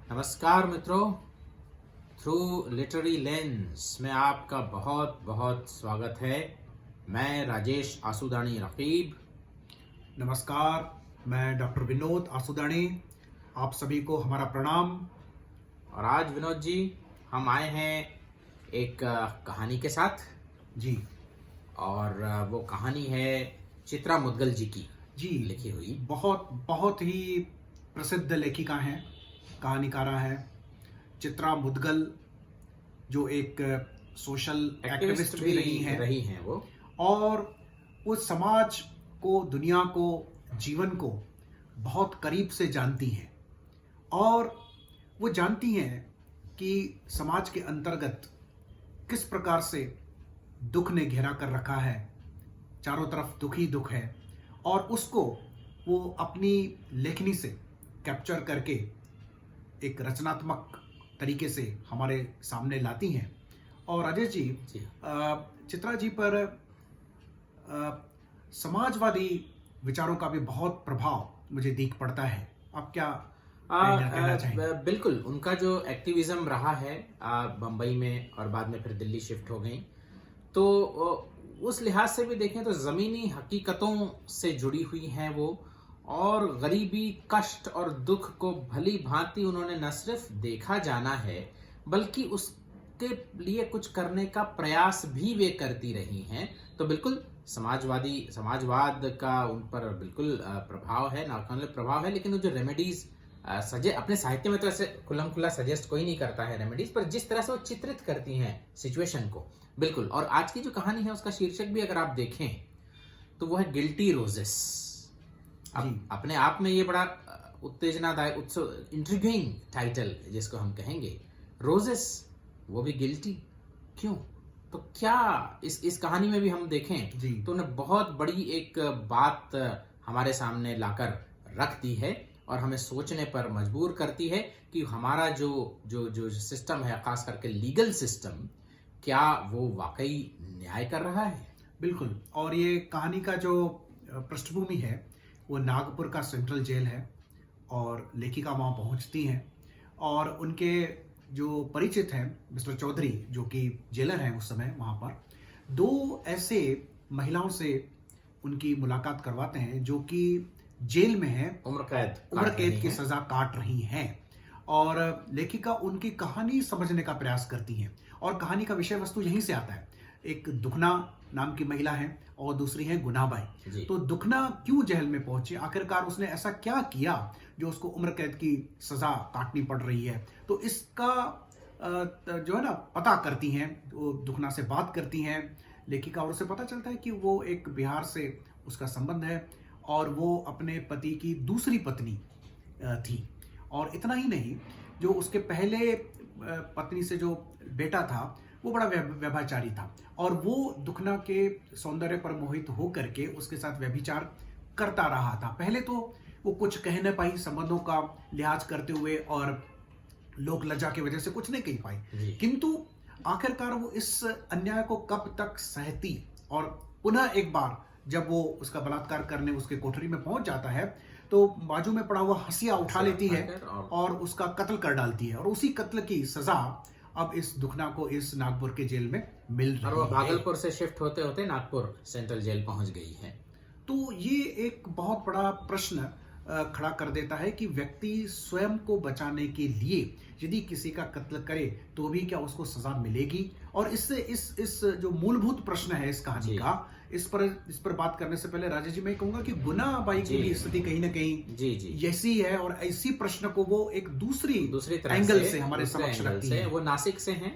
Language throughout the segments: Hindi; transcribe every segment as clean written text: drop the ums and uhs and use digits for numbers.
नमस्कार मित्रों, थ्रू लिटरेरी लेंस में आपका बहुत बहुत स्वागत है। मैं राजेश आसुदानी रकीब। नमस्कार, मैं डॉक्टर विनोद आसुदानी। आप सभी को हमारा प्रणाम। और आज विनोद जी हम आए हैं एक कहानी के साथ जी और वो कहानी है चित्रा मुद्गल जी की जी लिखी हुई। बहुत बहुत ही प्रसिद्ध लेखिका हैं, कहानीकारा है चित्रा मुद्गल, जो एक सोशल एक्टिविस्ट भी रही हैं वो, और वो समाज को, दुनिया को, जीवन को बहुत करीब से जानती हैं। और वो जानती हैं कि समाज के अंतर्गत किस प्रकार से दुख ने घेरा कर रखा है, चारों तरफ दुख ही दुख है, और उसको वो अपनी लेखनी से कैप्चर करके एक रचनात्मक तरीके से हमारे सामने लाती हैं। और राजेश जी, चित्रा जी पर समाजवादी विचारों का भी बहुत प्रभाव मुझे दिख पड़ता है। आप क्या कहना चाहेंगे? बिल्कुल, उनका जो एक्टिविज्म रहा है बम्बई में और बाद में फिर दिल्ली शिफ्ट हो गई, तो उस लिहाज से भी देखें तो ज़मीनी हकीकतों से जुड़ी हुई हैं वो, और गरीबी, कष्ट और दुख को भली भांति उन्होंने न सिर्फ देखा जाना है बल्कि उसके लिए कुछ करने का प्रयास भी वे करती रही हैं। तो बिल्कुल समाजवाद का उन पर बिल्कुल प्रभाव है, ना केवल प्रभाव है, लेकिन वो जो रेमेडीज अपने साहित्य में तो ऐसे खुल्लम खुल्ला सजेस्ट कोई नहीं करता है रेमेडीज, पर जिस तरह से वो चित्रित करती हैं सिचुएशन को, बिल्कुल। और आज की जो कहानी है उसका शीर्षक भी अगर आप देखें तो वो है गिल्टी रोजेस। अब अपने आप में ये बड़ा उत्तेजनादायक, इंट्रिगिंग टाइटल जिसको हम कहेंगे, रोजेस, वो भी गिल्टी, क्यों? तो क्या इस कहानी में भी हम देखें तो उन्हें बहुत बड़ी एक बात हमारे सामने लाकर रख दी है और हमें सोचने पर मजबूर करती है कि हमारा जो सिस्टम है, खास करके लीगल सिस्टम, क्या वो वाकई न्याय कर रहा है? बिल्कुल। और ये कहानी का जो पृष्ठभूमि है वो नागपुर का सेंट्रल जेल है, और लेखिका वहाँ पहुँचती हैं और उनके जो परिचित हैं मिस्टर चौधरी, जो कि जेलर हैं उस समय वहाँ पर, दो ऐसे महिलाओं से उनकी मुलाकात करवाते हैं जो कि जेल में हैं, उम्र कैद की सजा काट रही हैं। और लेखिका उनकी कहानी समझने का प्रयास करती हैं, और कहानी का विषय वस्तु यहीं से आता है। एक दुखना नाम की महिला है और दूसरी है गुनाबाई। तो दुखना क्यों जेल में पहुंची, आखिरकार उसने ऐसा क्या किया जो उसको उम्र कैद की सजा काटनी पड़ रही है, तो इसका जो है ना पता करती हैं। वो दुखना से बात करती हैं लेखिका, और उसे पता चलता है कि वो एक बिहार से उसका संबंध है और वो अपने पति की दूसरी पत्नी थी। और इतना ही नहीं, जो उसके पहले पत्नी से जो बेटा था वो बड़ा व्यभिचारी था, और वो दुखना के सौंदर्य पर मोहित होकर के उसके साथ व्यभिचार करता रहा था। पहले तो वो कुछ कह न पाई, संबंधों का लिहाज करते हुए, और लोक लज्जा की वजह से कुछ नहीं कह पाई, किंतु आखिरकार वो इस अन्याय को कब तक सहती, और पुनः एक बार जब वो उसका बलात्कार करने उसके कोठरी में पहुंच जाता है तो बाजू में पड़ा हुआ हंसिया उठा लेती है और उसका कत्ल कर डालती है, और उसी कत्ल की सजा अब इस दुखना को इस नागपुर के जेल में मिल रही है। और वो भागलपुर से शिफ्ट होते होते नागपुर सेंट्रल जेल पहुंच गई है। तो ये एक बहुत बड़ा प्रश्न खड़ा कर देता है कि व्यक्ति स्वयं को बचाने के लिए यदि किसी का कत्ल करे तो भी क्या उसको सजा मिलेगी? और इससे इस जो मूलभूत प्रश्न है इस कहानी का, इस पर बात करने से पहले राजेश जी मैं कहूंगा कि गुनाबाई की भी स्थिति कहीं ना कहीं ऐसी है, और ऐसी प्रश्न को वो एक दूसरी एंगल से हमारे समक्ष रखती है। वो नासिक से हैं,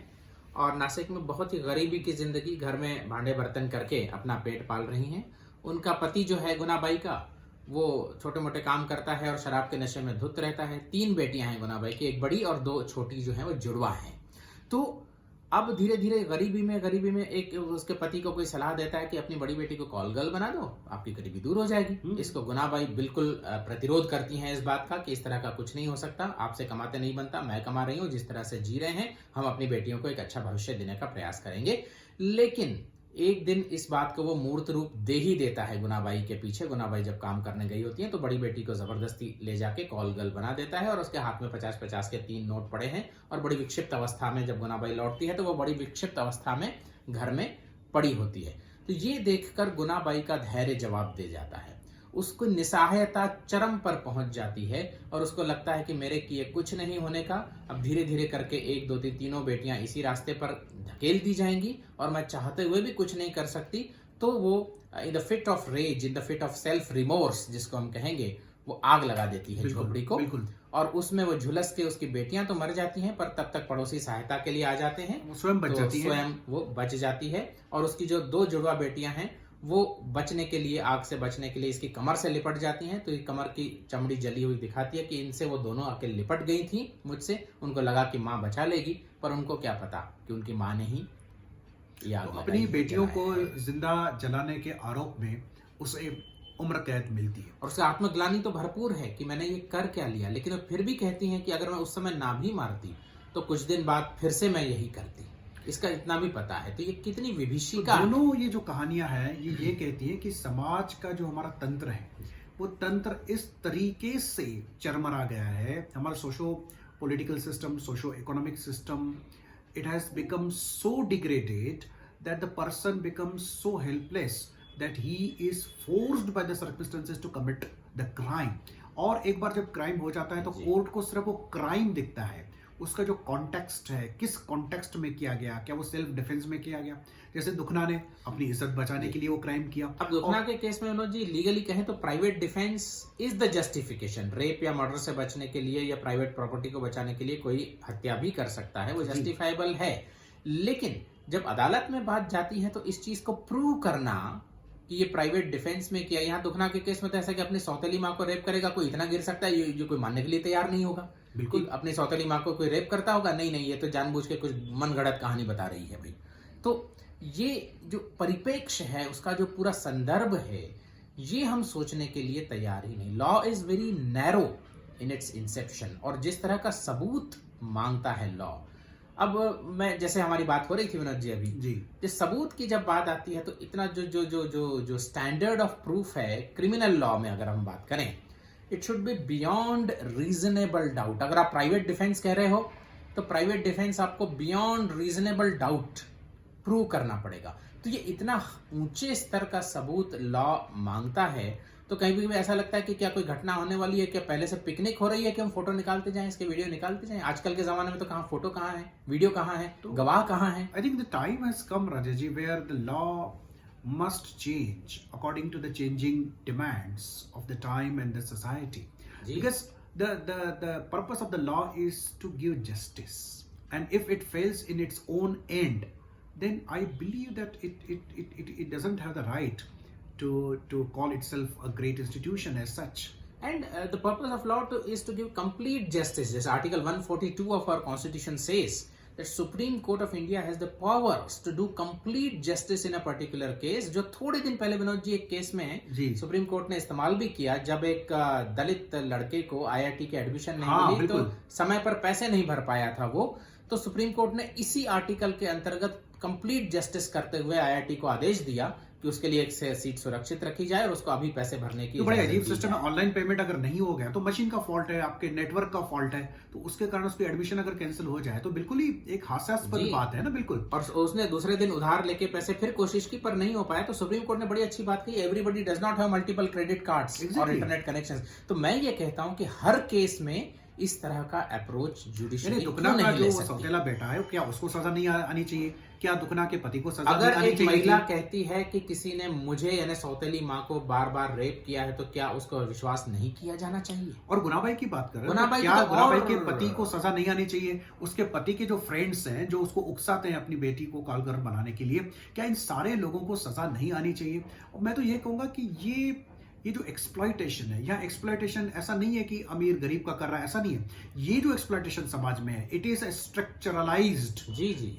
और नासिक में बहुत ही गरीबी की जिंदगी, घर में भांडे बर्तन करके अपना पेट पाल रही हैं। उनका पति जो है गुनाबाई का, वो छोटे मोटे काम करता है और शराब के नशे में धुत रहता है। 3 बेटियां हैं गुनाबाई की, एक बड़ी और 2 छोटी जो हैं वो जुड़वा हैं। तो अब धीरे धीरे गरीबी में एक उसके पति को कोई सलाह देता है कि अपनी बड़ी बेटी को कॉल गर्ल बना दो, आपकी गरीबी दूर हो जाएगी। इसको गुनाबाई बिल्कुल प्रतिरोध करती हैं इस बात का कि इस तरह का कुछ नहीं हो सकता, आपसे कमाते नहीं बनता, मैं कमा रही हूँ, जिस तरह से जी रहे हैं हम अपनी बेटियों को एक अच्छा भविष्य देने का प्रयास करेंगे। लेकिन एक दिन इस बात को वो मूर्त रूप दे ही देता है गुनाबाई के पीछे। गुनाबाई जब काम करने गई होती है तो बड़ी बेटी को जबरदस्ती ले जाके कॉल गर्ल बना देता है और उसके हाथ में 50-50 के 3 नोट पड़े हैं और बड़ी विक्षिप्त अवस्था में जब गुनाबाई लौटती है तो वो बड़ी विक्षिप्त अवस्था में घर में पड़ी होती है। तो ये देखकर गुनाबाई का धैर्य जवाब दे जाता है, उसको निस्सहायता चरम पर पहुंच जाती है और उसको लगता है कि मेरे किए कुछ नहीं होने का। अब धीरे धीरे करके 1 2 3 तीनों बेटियां इसी रास्ते पर धकेल दी जाएंगी और मैं चाहते हुए भी कुछ नहीं कर सकती। तो वो in the fit of rage, in the fit of self remorse जिसको हम कहेंगे, वो आग लगा देती है झोपड़ी को और उसमें वो झुलस के उसकी बेटियां तो मर जाती हैं पर तब तक पड़ोसी सहायता के लिए आ जाते हैं, वो स्वयं बच जाती है, स्वयं वो बच जाती है। और उसकी जो 2 जुड़वा बेटियां हैं वो बचने के लिए, आग से बचने के लिए इसकी कमर से लिपट जाती हैं। तो ये कमर की चमड़ी जली हुई दिखाती है कि इनसे वो दोनों आके लिपट गई थी मुझसे, उनको लगा कि माँ बचा लेगी, पर उनको क्या पता कि उनकी माँ ने ही तो अपनी बेटियों को जिंदा जलाने के आरोप में उसे उम्र कैद मिलती है और उससे आत्मग्लानि तो भरपूर है कि मैंने ये कर क्या लिया। लेकिन वो फिर भी कहती हैं कि अगर मैं उस समय ना भी मारती तो कुछ दिन बाद फिर से मैं यही करती, इसका इतना भी पता है। तो ये कितनी विभीषिका तो दोनों ये जो कहानियां हैं ये कहती है कि समाज का जो हमारा तंत्र है वो तंत्र इस तरीके से चरमरा गया है, हमारा socio political system, socio economic system, it has become so degraded that the person becomes so helpless that he is forced by the circumstances to commit the crime। और एक बार जब क्राइम हो जाता है तो कोर्ट को सिर्फ वो क्राइम दिखता है, उसका जो कॉन्टेक्स्ट है, किस कॉन्टेक्स्ट में किया गया, क्या वो सेल्फ डिफेंस में किया गया। जैसे दुखना ने अपनी इज्जत बचाने के लिए वो क्राइम किया। अब दुखना के केस में मनोज जी लीगली कहें तो private defence is the justification. Rape या मर्डर से बचने के लिए या प्राइवेट प्रॉपर्टी को बचाने के लिए कोई हत्या भी कर सकता है, वो जस्टिफाइबल है। लेकिन जब अदालत में बात जाती है तो इस चीज को प्रूव करना कि ये प्राइवेट डिफेंस में किया। यहाँ दुखना के केस में तो ऐसा कि अपनी सौतेली माँ को रेप करेगा, कोई इतना गिर सकता है ये कोई मानने के लिए तैयार नहीं होगा। बिल्कुल अपनी सौतेली माँ को कोई रेप करता होगा, नहीं नहीं ये तो जानबूझ के कुछ मनगढ़ंत कहानी बता रही है भाई। तो ये जो परिप्रेक्ष्य है, उसका जो पूरा संदर्भ है, ये हम सोचने के लिए तैयार ही नहीं। Law is very narrow in its inception और जिस तरह का सबूत मांगता है लॉ। अब मैं जैसे हमारी बात हो रही थी विनोद जी अभी जी, जिस सबूत की जब बात आती है तो इतना जो जो जो जो जो स्टैंडर्ड ऑफ प्रूफ है क्रिमिनल लॉ में, अगर हम बात करें, it should be beyond reasonable doubt. अगर आप प्राइवेट डिफेंस कह रहे हो तो प्राइवेट डिफेंस आपको बियॉन्ड रीजनेबल डाउट प्रूव करना पड़ेगा। तो ये इतना ऊंचे स्तर का सबूत लॉ मांगता है तो कहीं भी ऐसा लगता है कि क्या कोई घटना होने वाली है, क्या पहले से पिकनिक हो रही है कि हम फोटो निकालते जाएं, इसके वीडियो निकालते जाएं। आजकल के जमाने में तो कहाँ फोटो कहाँ है, वीडियो कहाँ है, तो गवाह कहाँ है। I think the time has come Raja ji where the law must change according to the changing demands of the time and the society, because the purpose of the law is to give justice, and if it fails in its own end, then I believe that it doesn't have the right to call itself a great institution as such. And the purpose of law is to give complete justice. This article 142 of our constitution says that Supreme Court of India has the powers to do complete justice in a particular case। जो थोड़े दिन पहले विनोद जी एक केस में सुप्रीम कोर्ट ने इस्तेमाल भी किया, जब एक दलित लड़के को IIT के एडमिशन नहीं मिली तो समय पर पैसे नहीं भर पाया था वो, तो सुप्रीम कोर्ट ने इसी आर्टिकल के अंतर्गत कंप्लीट जस्टिस करते हुए IIT को आदेश दिया कि उसके लिए एक सीट सुरक्षित रखी जाए और उसको अभी पैसे भरने की। तो बड़े अजीब सिस्टम है, ऑनलाइन पेमेंट अगर नहीं हो गया तो मशीन का फॉल्ट है, आपके नेटवर्क का फॉल्ट है, तो उसके कारण उसकी एडमिशन अगर कैंसिल हो जाए तो बिल्कुल ही एक हास्यास्पद बात है ना। बिल्कुल। और उसने दूसरे दिन उधार लेके पैसे फिर कोशिश की पर नहीं हो पाया, तो सुप्रीम कोर्ट ने बड़ी अच्छी बात कही, everybody does not have multiple credit cards और इंटरनेट कनेक्शंस। तो मैं ये कहता हूं कि हर केस में इस तरह का अप्रोच जुडिशरी दुखना का जो सौतेला बेटा है क्या उसको सजा नहीं आनी चाहिए? क्या दुखना के पति को सजा अगर एक महिला कहती है कि किसी ने मुझे यानी सौतेली माँ को बार बार रेप किया है तो क्या उसको विश्वास नहीं किया जाना चाहिए? और गुनाबाई की बात कर रहे हैं, क्या गुनाबाई के पति को सजा नहीं आनी चाहिए? उसके पति के जो फ्रेंड्स हैं जो उसको उकसाते हैं अपनी बेटी को कालगर बनाने के लिए, क्या इन सारे लोगों को सजा नहीं आनी चाहिए? और मैं तो ये कहूंगा कि ये जो एक्सप्लॉयटेशन है, या एक्सप्लॉयटेशन ऐसा नहीं है कि अमीर गरीब का कर रहा है, ऐसा नहीं है। ये जो एक्सप्लॉयटेशन समाज में है, इट इज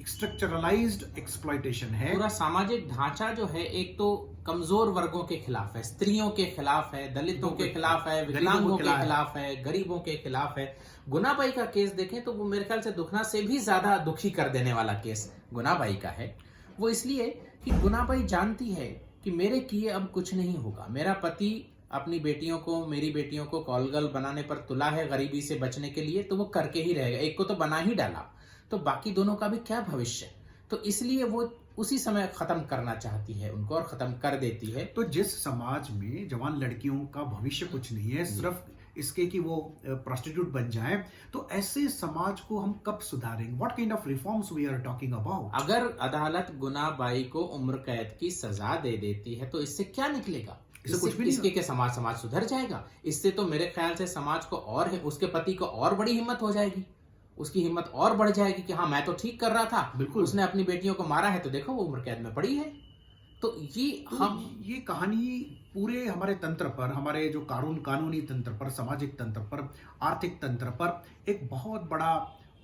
स्ट्रक्चरलाइज्ड एक्सप्लॉयटेशन है। पूरा सामाजिक ढांचा जो है एक तो कमजोर वर्गों के खिलाफ है, स्त्रियों के खिलाफ है, दलितों के खिलाफ है, विकलांगों के खिलाफ है, गरीबों के खिलाफ है। गुनाबाई का केस देखें तो वो मेरे ख्याल से दुखना से भी ज्यादा दुखी कर देने वाला केस गुनाबाई का है। वो इसलिए कि गुनाबाई जानती है कि मेरे किए अब कुछ नहीं होगा। मेरा पति अपनी बेटियों को, मेरी बेटियों को कॉलगर्ल बनाने पर तुला है गरीबी से बचने के लिए, तो वो करके ही रहेगा। एक को तो बना ही डाला, तो बाकी दोनों का भी क्या भविष्य। तो इसलिए वो उसी समय खत्म करना चाहती है उनको, और खत्म कर देती है। तो जिस समाज में जवान लड़कियों का भविष्य कुछ नहीं है, सिर्फ इसके कि वो प्रोस्टिट्यूट बन जाएं, तो ऐसे समाज को हम कब सुधारेंगे? What kind of reforms we are talking about? अगर अदालत गुनाबाई को उम्र कैद की सजा दे देती है तो इससे क्या निकलेगा? इससे कुछ भी नहीं इसके के समाज सुधर जाएगा? इससे तो मेरे ख्याल से समाज को और है, उसके पति को और बड़ी हिम्मत हो जाएगी, उसकी हिम्मत और बढ़ जाएगी कि हाँ, मैं तो ठीक कर रहा था, बिल्कुल। उसने अपनी बेटियों को मारा है तो देखो वो उम्र कैद में पड़ी है। तो ये तो हम ये कहानी पूरे हमारे तंत्र पर, हमारे जो कानूनी तंत्र पर, सामाजिक तंत्र पर, आर्थिक तंत्र पर एक बहुत बड़ा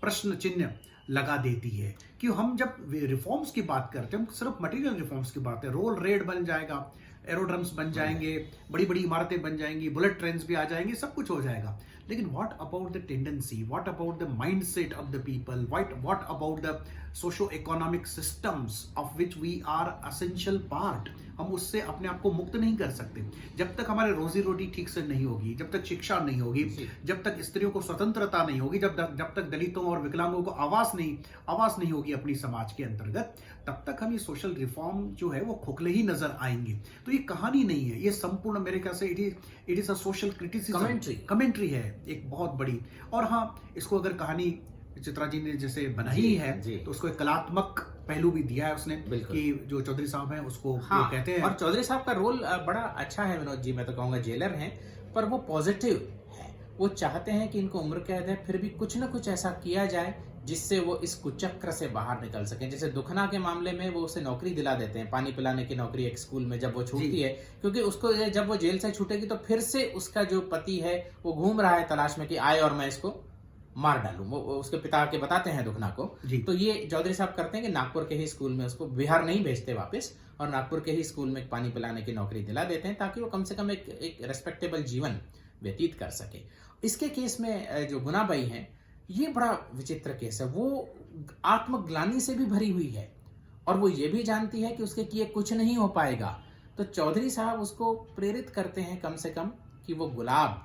प्रश्न चिन्ह लगा देती है कि हम जब रिफॉर्म्स की बात करते हैं, हम सिर्फ मटेरियल रिफॉर्म्स की बात है। रोल रेड बन जाएगा, एरोड्रम्स बन जाएंगे, बड़ी बड़ी इमारतें बन जाएंगी, बुलेट ट्रेन्स भी आ जाएंगे, सब कुछ हो जाएगा। लेकिन what about the tendency, what about the mindset of the people, what about the socio economic systems of which we are essential part? हम उससे अपने आप को मुक्त नहीं कर सकते जब तक हमारे रोजी रोटी ठीक से नहीं होगी, जब तक शिक्षा नहीं होगी, जब तक स्त्रियों को स्वतंत्रता नहीं होगी, जब तक दलितों और विकलांगों को आवाज नहीं होगी अपनी समाज के अंतर्गत, तब तक हम ये सोशल रिफॉर्म जो है वो खोखले ही नजर आएंगे। तो ये कहानी नहीं है, ये संपूर्ण मेरे ख्याल से it is a social criticism, commentary है एक बहुत बड़ी। और हाँ, इसको अगर कहानी चित्रा जी ने जैसे बनाई है तो उसको एक कलात्मक पहलू भी दिया है उसने कि जो चौधरी साहब हैं उसको हाँ, वो कहते हैं। और चौधरी साहब का रोल बड़ा अच्छा है विनोद जी। मैं तो कहूँगा जेलर हैं, पर वो पॉजिटिव है। वो चाहते हैं कि इनको उम्र कैद है, फिर भी कुछ ना कुछ ऐसा किया जाए जिससे वो इस कुचक्र से बाहर निकल सके। जैसे दुखना के मामले में वो उसे नौकरी दिला देते हैं, पानी पिलाने की नौकरी एक स्कूल में, जब वो छूटती है, क्योंकि उसको जब वो जेल से छूटेगी तो फिर से उसका जो पति है वो घूम रहा है तलाश में कि आए और मैं इसको मार डालूं। वो उसके पिता के बताते हैं दुखना को। तो ये चौधरी साहब करते हैं कि नागपुर के ही स्कूल में, उसको बिहार नहीं भेजते वापस, और नागपुर के ही स्कूल में पानी पिलाने की नौकरी दिला देते हैं ताकि वो कम से कम एक रेस्पेक्टेबल जीवन व्यतीत कर सके। इसके केस में जो गुनाबाई है, ये बड़ा विचित्र केस है। वो आत्मग्लानि से भी भरी हुई है और वो ये भी जानती है कि उसके किए कुछ नहीं हो पाएगा। तो चौधरी साहब उसको प्रेरित करते हैं कम से कम कि वो गुलाब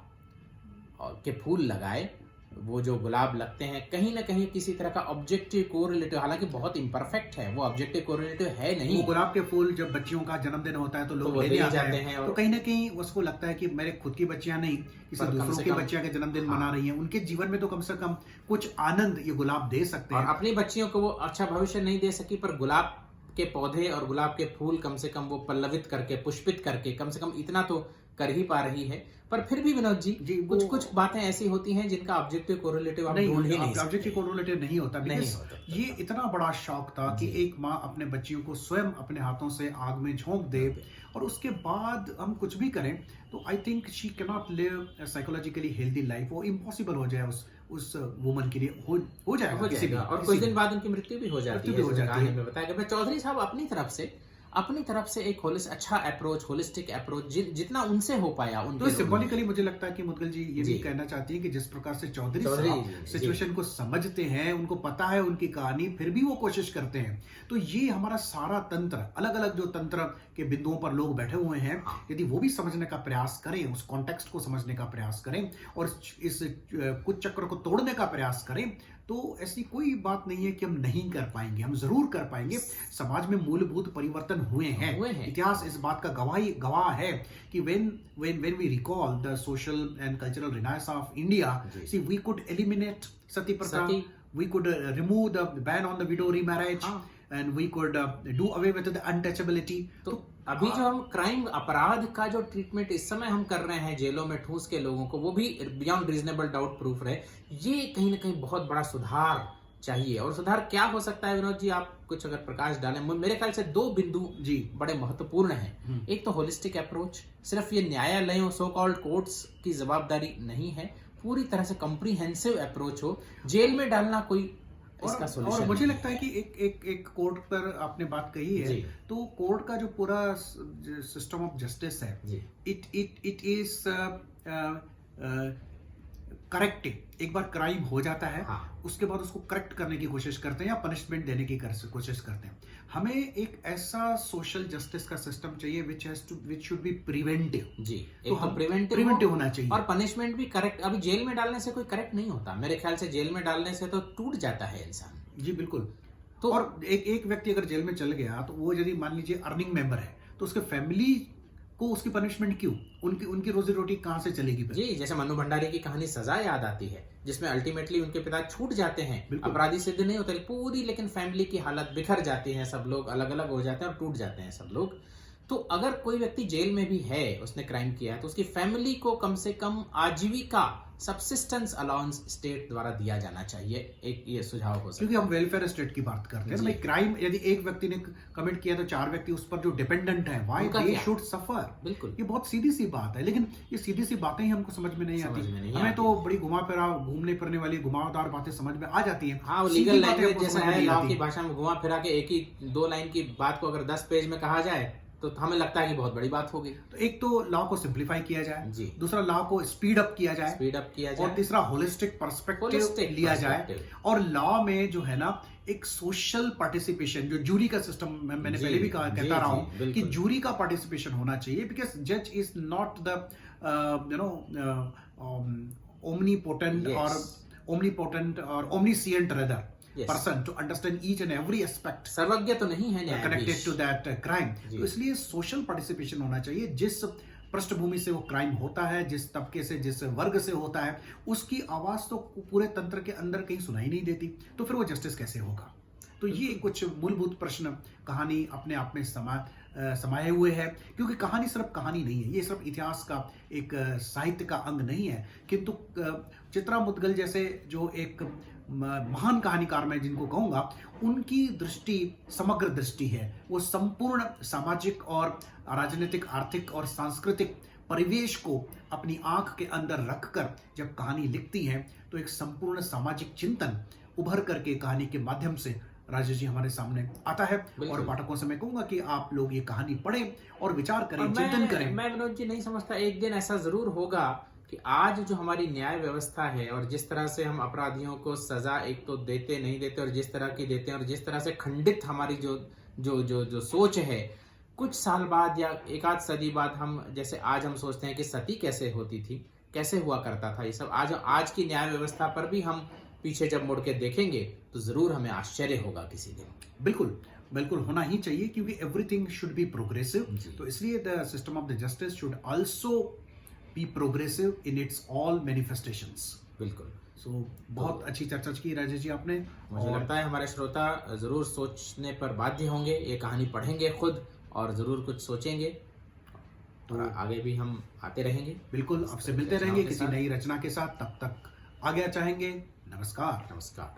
के फूल लगाए। वो जो गुलाब लगते हैं कहीं ना कहीं किसी तरह का ऑब्जेक्टिव कोरिलेटिव, हालांकि बहुत इम्परफेक्ट है, वो ऑब्जेक्टिव कोरिलेटिव है नहीं। वो गुलाब के फूल जब बच्चियों का जन्मदिन होता है तो लोग लेने आते हैं, तो कहीं ना कहीं उसको लगता है कि मेरे खुद की बच्चियां नहीं, किसी दूसरों की बच्चियां के जन्मदिन मना रही हैं, उनके जीवन में तो कम से कम कुछ आनंद ये गुलाब दे सकते हैं। अपनी बच्चियों को वो अच्छा भविष्य नहीं दे सकी, पर गुलाब के पौधे और गुलाब के फूल कम से कम वो पल्लवित करके, पुष्पित करके कम से कम इतना तो कर ही पा रही है। पर फिर भी विनोद जी कुछ बातें ऐसी होती हैं जिनका ऑब्जेक्टिव कोरिलेटिव आप ढूंढ ही नहीं सकते। ऑब्जेक्टिव कोरिलेटिव नहीं होता, ये इतना बड़ा शौक था कि एक माँ अपने बच्चियों को स्वयं अपने हाथों से आग में झोंक दे और उसके बाद हम कुछ भी करें तो I think she cannot live psychologically healthy life. वो इम्पॉसिबल हो जाए उस वुमन के लिए, हो जाएगा और कुछ दिन बाद उनकी मृत्यु भी हो जाती है। कहानी में बताया गया। चौधरी साहब अपनी तरफ से एक अच्छा अप्रोच, होलिस्टिक अप्रोच जितना उनसे हो पाया तो सिंबॉलिकली मुझे लगता है कि मुदगल जी ये भी कहना चाहती है कि जिस प्रकार से चौधरी साहब सिचुएशन को समझते हैं, उनको पता है उनकी कहानी, फिर भी वो कोशिश करते हैं। तो ये हमारा सारा तंत्र, अलग अलग जो तंत्र के बिंदुओं पर लोग बैठे हुए हैं, यदि वो भी समझने का प्रयास करें, उस कॉन्टेक्स्ट को समझने का प्रयास करें और इस कुछ चक्र को तोड़ने का प्रयास करें, तो ऐसी कोई बात नहीं है कि हम नहीं कर पाएंगे, हम जरूर कर पाएंगे। समाज में मूलभूत परिवर्तन हुए हैं। इतिहास इस बात का गवाह है कि when we recall the social and cultural renaissance of India, see we could eliminate sati pratha, we could remove the ban on the widow remarriage, and we could do away with the untouchability. तो अभी जो हम क्राइम, अपराध का जो ट्रीटमेंट इस समय हम कर रहे हैं जेलों में ठूस के लोगों को, वो भी बियॉन्ड रीजनेबल डाउट प्रूफ रहे, ये कहीं ना कहीं बहुत बड़ा सुधार चाहिए। और सुधार क्या हो सकता है विनोद जी, आप कुछ अगर प्रकाश डालें। मेरे ख्याल से दो बिंदु बड़े महत्वपूर्ण हैं। एक तो होलिस्टिक अप्रोच, सिर्फ ये न्यायालयों, सो कॉल्ड कोर्ट्स की जवाबदारी नहीं है, पूरी तरह से कॉम्प्रिहेंसिव अप्रोच हो। जेल में डालना कोई इसका सोल्यूशन और मुझे लगता है कि एक कोर्ट पर आपने बात कही है, तो कोर्ट का जो पूरा सिस्टम ऑफ जस्टिस है, इट इज करेक्टिंग, एक बार क्राइम हो जाता है, हाँ। उसके बाद उसको करेक्ट करने की कोशिश करते हैं या पनिशमेंट देने की कोशिश करते हैं। हमें एक ऐसा सोशल जस्टिस का सिस्टम चाहिए विच शुड बी प्रिवेंटिव। जी, तो एक तो हम प्रिवेंटिव होना चाहिए और पनिशमेंट भी करेक्ट। अभी जेल में डालने से कोई करेक्ट नहीं होता मेरे ख्याल से, जेल में डालने से तो टूट जाता है इंसान। जी बिल्कुल। तो और एक व्यक्ति अगर जेल में चल गया तो वो यदि मान लीजिए अर्निंग मेंबर है तो उसके फैमिली को उसकी पनिशमेंट क्यों, उनकी रोजी रोटी कहाँ से चलेगी फिर? जी, जैसे मन्नू भंडारी की कहानी सजा याद आती है, जिसमें अल्टीमेटली उनके पिता छूट जाते हैं, बिल्कुल। अपराधी सिद्ध नहीं होते पूरी, लेकिन फैमिली की हालत बिखर जाती है, सब लोग अलग अलग हो जाते हैं और टूट जाते हैं सब लोग। तो अगर कोई व्यक्ति जेल में भी है, उसने क्राइम किया है, तो उसकी फैमिली को कम से कम आजीविका सब्सिस्टेंस अलाउंस स्टेट द्वारा दिया जाना चाहिए, एक ये सुझाव हो सकता क्योंकि हम वेलफेयर स्टेट की बात करते हैं ना जी। भाई। क्राइम यदि एक व्यक्ति ने कमिट किया तो 4 व्यक्ति उस पर जो डिपेंडेंट है, व्हाई उनका दे क्या? शुड सफर। बिल्कुल। ये बहुत सीधी सी बात है, लेकिन ये सीधी सी बातें ही हमको समझ में नहीं समझ आती। में नहीं हमें आती। तो बड़ी घूमने फिरने वाली घुमावदार बातें समझ में आ जाती हैं। हाँ, वो सीधी लीगल बातें लैंग्वेज हमको जैसा समझ में है, नहीं लॉ आती। की भाषा में घुमा फिरा के एक ही 2 लाइन की बात को अगर 10 पेज में कहा जाए तो हमें लगता है कि बहुत बड़ी बात होगी। तो एक तो लॉ को सिंप्लीफाई किया जाए, जी। दूसरा लॉ को स्पीड अप किया जाए, स्पीड अप किया और जाए, तीसरा होलिस्टिक पर्सपेक्टिव Holistic लिया जाए। perspective। और लॉ में जो है ना एक सोशल पार्टिसिपेशन, जो जूरी का सिस्टम मैंने जी, पहले भी जी, कहता रहा जी, हूं कि बिल्कुल। जूरी का पार्टिसिपेशन होना चाहिए, बिकॉज जज is not the omnipotent Yes। और ओमनीपोटेंट और omniscient rather Yes। Person to understand each and every aspect सर्वज्ञ तो नहीं है कनेक्टेड न्यायाधीश। To that crime. जी। तो इसलिए सोशल पार्टिसिपेशन होना चाहिए। जिस पृष्ठभूमि से वो क्राइम होता है, जिस तबके से, जिस वर्ग से होता है, उसकी आवाज तो पूरे तंत्र के अंदर कहीं सुनाई नहीं देती, तो फिर वो जस्टिस कैसे होगा? तो ये कुछ मूलभूत प्रश्न कहानी अपने आप में समाये हुए है, क्योंकि कहानी सिर्फ कहानी नहीं है, ये सिर्फ इतिहास का एक साहित्य का अंग नहीं है, किंतु चित्रा मुद्गल जैसे जो एक महान कहानीकार मैं जिनको कहूंगा, उनकी दृष्टि समग्र दृष्टि है। वो संपूर्ण सामाजिक और राजनीतिक, आर्थिक और सांस्कृतिक परिवेश को अपनी आंख के अंदर रखकर जब कहानी लिखती हैं तो एक संपूर्ण सामाजिक चिंतन उभर करके कहानी के माध्यम से राजेश जी हमारे सामने आता है। और पाठकों से मैं कहूंगा कि आप लोग ये कहानी पढ़ें और विचार करें, चिंतन करें। मैं विनोद जी नहीं समझता एक दिन ऐसा जरूर होगा कि आज जो हमारी न्याय व्यवस्था है और जिस तरह से हम अपराधियों को सजा एक तो देते नहीं देते और जिस तरह की देते हैं और जिस तरह से खंडित हमारी जो सोच है, कुछ साल बाद या एक आध सदी बाद हम जैसे आज हम सोचते हैं कि सती कैसे होती थी, कैसे हुआ करता था, ये सब आज की न्याय व्यवस्था पर भी हम पीछे जब मुड़ के देखेंगे तो जरूर हमें आश्चर्य होगा किसी दिन। बिल्कुल बिल्कुल होना ही चाहिए, क्योंकि एवरीथिंग शुड बी प्रोग्रेसिव। तो इसलिए the system of the justice should also be progressive in its all manifestations. बिल्कुल। सो बहुत अच्छी चर्चा की राजेश जी आपने। मुझे लगता है हमारे श्रोता जरूर सोचने पर बाध्य होंगे, ये कहानी पढ़ेंगे खुद और जरूर कुछ सोचेंगे, तो आगे भी हम आते रहेंगे। बिल्कुल आपसे मिलते रहेंगे किसी नई रचना के साथ। तब तक आज्ञा चाहेंगे। नमस्कार। नमस्कार।